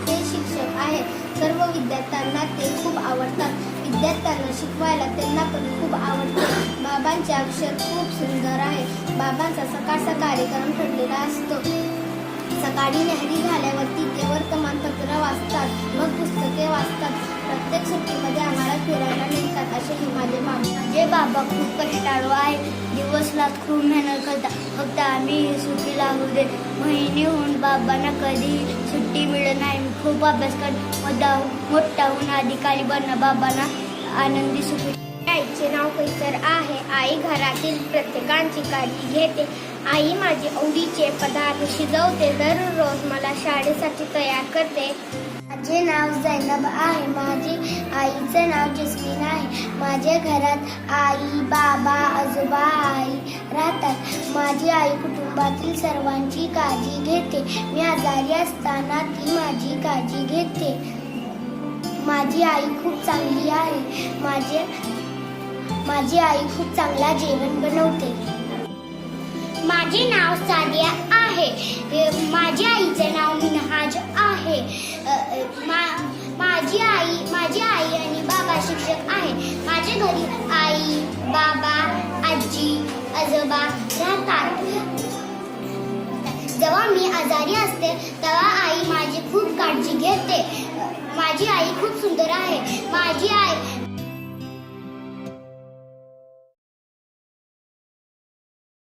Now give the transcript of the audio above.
ते शिक्षक आहेत. सर्व विद्यार्थ्यांना ते खूप आवडतात. विद्यार्थ्यांना शिकवायला त्यांना पण खूप आवडते. बाबांचे अक्षर खूप सुंदर आहे. बाबांचा सकाळचा कार्यक्रम ठरलेला असतो. सकाळी न्याहारी झाल्यावरती ते वर्तमानपत्र वाचतात, मग पुस्तके वाचतात. प्रत्येक सुट्टीमध्ये आम्हाला फिरायला नेतात. असे हे माझे बाबा खूप कष्टाळू आहे. दिवस रात खूप मेहनत करतात. फक्त आम्ही सुट्टी लागू दे. महिने होऊन बाबांना कधी सुट्टी मिळत नाही. खूप अभ्यास मोठा होऊन अधिकारी बनणं बाबांना आनंदी सुखी. आईचे नाव कैसर आहे. आई घरातील प्रत्येकाची काळजी घेते. आई माझे आवडीचे पदार्थ शिजवते. दररोज मला शाळेसाठी तयार करते. माझे नाव जैनब आहे. माझे आईचं नाव जस्मीन आहे. माझ्या घरात आई, बाबा, आजोबा, आई राहतात. माझी आई कुटुंबातील सर्वांची काळजी घेते. मी आजारी असताना ती माझी काळजी घेते. माझी आई खूप चांगली आहे. माझी आई खूप चांगला जेवण बनवते. माझे नाव सादिया आहे. माझ्या आईचे नाव मिनहाज आहे. माझी आई आणि बाबा शिक्षक आहे. माझ्या घरी आई, बाबा, आजी, आजोबा राहतात. जेव्हा मी आजारी असते तेव्हा आई माझी खूप काळजी घेते. माझी आई खूप सुंदर